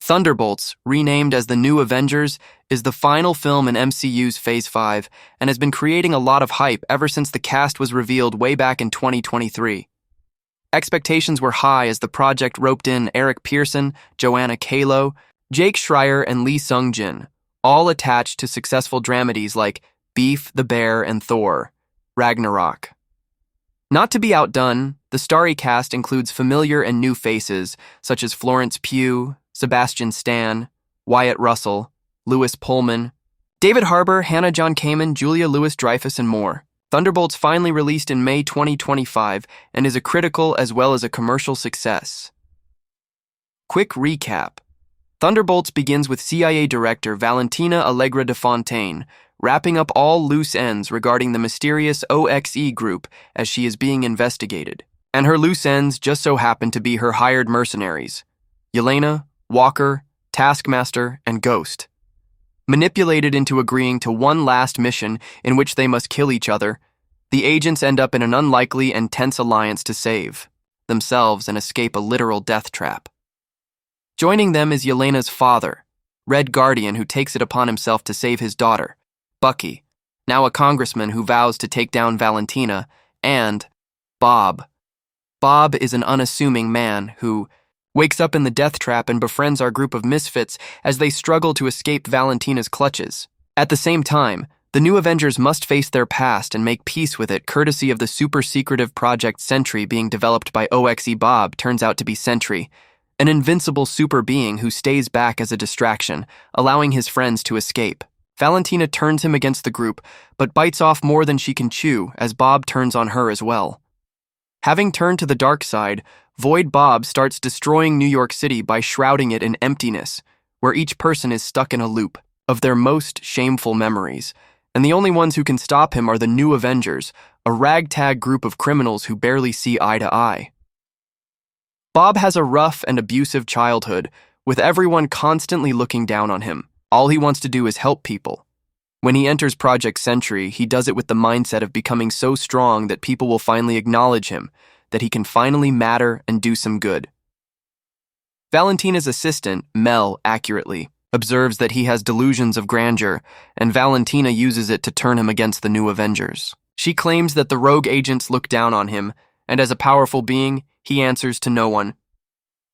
Thunderbolts, renamed as the New Avengers, is the final film in MCU's Phase 5 and has been creating a lot of hype ever since the cast was revealed way back in 2023. Expectations were high as the project roped in Eric Pearson, Joanna Kalo, Jake Schreier, and Lee Sung-jin, all attached to successful dramedies like Beef, the Bear, and Thor: Ragnarok. Not to be outdone, the starry cast includes familiar and new faces such as Florence Pugh, Sebastian Stan, Wyatt Russell, Lewis Pullman, David Harbour, Hannah John Kamen, Julia Louis-Dreyfus, and more. Thunderbolts finally released in May 2025 and is a critical as well as a commercial success. Quick recap. Thunderbolts begins with CIA Director Valentina Allegra de Fontaine wrapping up all loose ends regarding the mysterious OXE group as she is being investigated. And her loose ends just so happen to be her hired mercenaries, Yelena, Walker, Taskmaster, and Ghost. Manipulated into agreeing to one last mission in which they must kill each other, the agents end up in an unlikely and tense alliance to save themselves and escape a literal death trap. Joining them is Yelena's father, Red Guardian, who takes it upon himself to save his daughter, Bucky, now a congressman who vows to take down Valentina, and Bob. Bob is an unassuming man who wakes up in the death trap and befriends our group of misfits as they struggle to escape Valentina's clutches. At the same time, the new Avengers must face their past and make peace with it courtesy of the super-secretive Project Sentry being developed by OXE. Bob turns out to be Sentry, an invincible super being who stays back as a distraction, allowing his friends to escape. Valentina turns him against the group, but bites off more than she can chew as Bob turns on her as well. Having turned to the dark side, Void Bob starts destroying New York City by shrouding it in emptiness, where each person is stuck in a loop of their most shameful memories, and the only ones who can stop him are the New Avengers, a ragtag group of criminals who barely see eye to eye. Bob has a rough and abusive childhood, with everyone constantly looking down on him. All he wants to do is help people. When he enters Project Sentry, he does it with the mindset of becoming so strong that people will finally acknowledge him, that he can finally matter and do some good. Valentina's assistant, Mel, accurately observes that he has delusions of grandeur, and Valentina uses it to turn him against the New Avengers. She claims that the rogue agents look down on him, and as a powerful being, he answers to no one,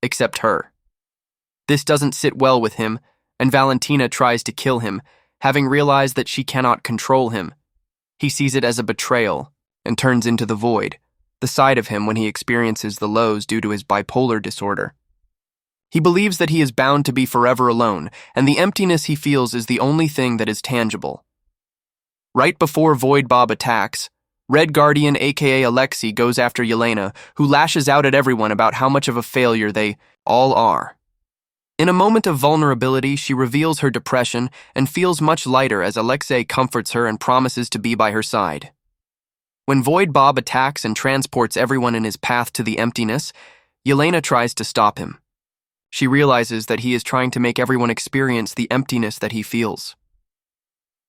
except her. This doesn't sit well with him, and Valentina tries to kill him, having realized that she cannot control him. He sees it as a betrayal, and turns into the Void, the side of him when he experiences the lows due to his bipolar disorder. He believes that he is bound to be forever alone, and the emptiness he feels is the only thing that is tangible. Right before Void Bob attacks, Red Guardian aka Alexei goes after Yelena, who lashes out at everyone about how much of a failure they all are. In a moment of vulnerability, she reveals her depression and feels much lighter as Alexei comforts her and promises to be by her side. When Void Bob attacks and transports everyone in his path to the emptiness, Yelena tries to stop him. She realizes that he is trying to make everyone experience the emptiness that he feels.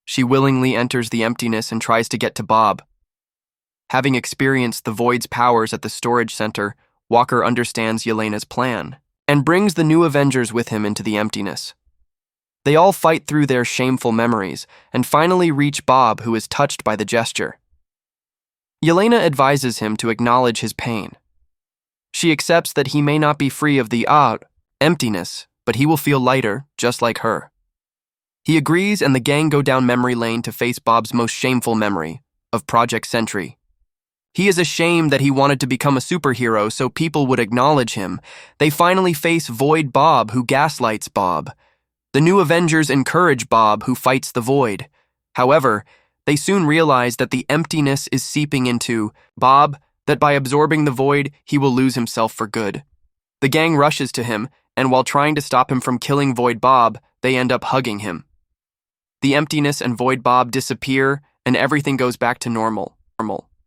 She willingly enters the emptiness and tries to get to Bob. Having experienced the Void's powers at the storage center, Walker understands Yelena's plan and brings the New Avengers with him into the emptiness. They all fight through their shameful memories and finally reach Bob, who is touched by the gesture. Yelena advises him to acknowledge his pain. She accepts that he may not be free of the emptiness, but he will feel lighter, just like her. He agrees, and the gang go down memory lane to face Bob's most shameful memory, of Project Sentry. He is ashamed that he wanted to become a superhero so people would acknowledge him. They finally face Void Bob, who gaslights Bob. The New Avengers encourage Bob, who fights the Void. However, they soon realize that the emptiness is seeping into Bob, that by absorbing the Void, he will lose himself for good. The gang rushes to him, and while trying to stop him from killing Void Bob, they end up hugging him. The emptiness and Void Bob disappear, and everything goes back to normal.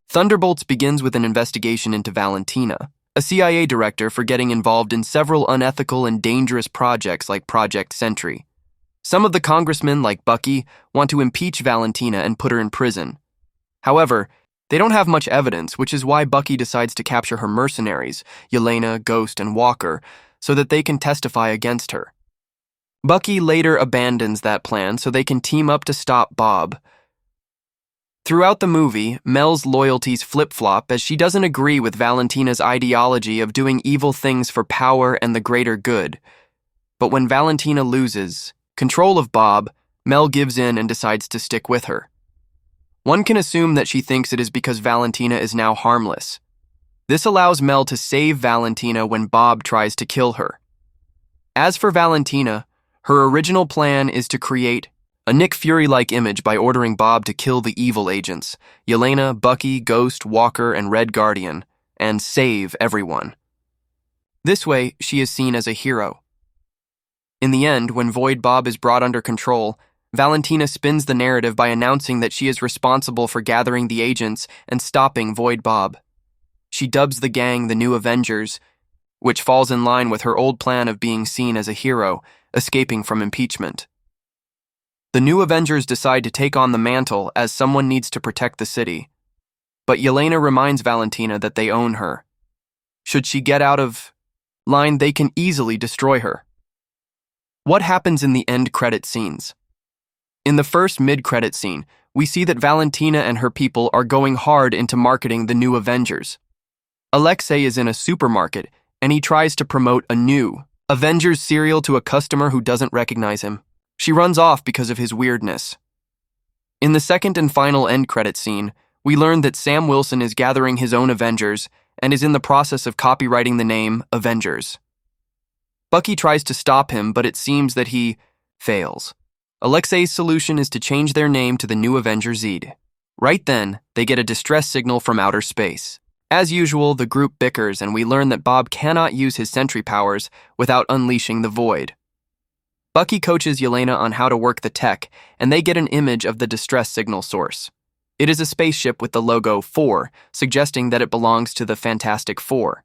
Thunderbolts begins with an investigation into Valentina, a CIA director for getting involved in several unethical and dangerous projects like Project Sentry. Some of the congressmen, like Bucky, want to impeach Valentina and put her in prison. However, they don't have much evidence, which is why Bucky decides to capture her mercenaries, Yelena, Ghost, and Walker, so that they can testify against her. Bucky later abandons that plan so they can team up to stop Bob. Throughout the movie, Mel's loyalties flip-flop as she doesn't agree with Valentina's ideology of doing evil things for power and the greater good. But when Valentina loses control of Bob, Mel gives in and decides to stick with her. One can assume that she thinks it is because Valentina is now harmless. This allows Mel to save Valentina when Bob tries to kill her. As for Valentina, her original plan is to create a Nick Fury-like image by ordering Bob to kill the evil agents, Yelena, Bucky, Ghost, Walker, and Red Guardian, and save everyone. This way, she is seen as a hero. In the end, when Void Bob is brought under control, Valentina spins the narrative by announcing that she is responsible for gathering the agents and stopping Void Bob. She dubs the gang the New Avengers, which falls in line with her old plan of being seen as a hero, escaping from impeachment. The New Avengers decide to take on the mantle as someone needs to protect the city. But Yelena reminds Valentina that they own her. Should she get out of line, they can easily destroy her. What happens in the end credit scenes? In the first mid-credit scene, we see that Valentina and her people are going hard into marketing the New Avengers. Alexei is in a supermarket, and he tries to promote a new Avengers cereal to a customer who doesn't recognize him. She runs off because of his weirdness. In the second and final end credit scene, we learn that Sam Wilson is gathering his own Avengers and is in the process of copywriting the name Avengers. Bucky tries to stop him, but it seems that he fails. Alexei's solution is to change their name to the New Avengers Zed. Right then, they get a distress signal from outer space. As usual, the group bickers and we learn that Bob cannot use his sentry powers without unleashing the Void. Bucky coaches Yelena on how to work the tech, and they get an image of the distress signal source. It is a spaceship with the logo 4, suggesting that it belongs to the Fantastic Four.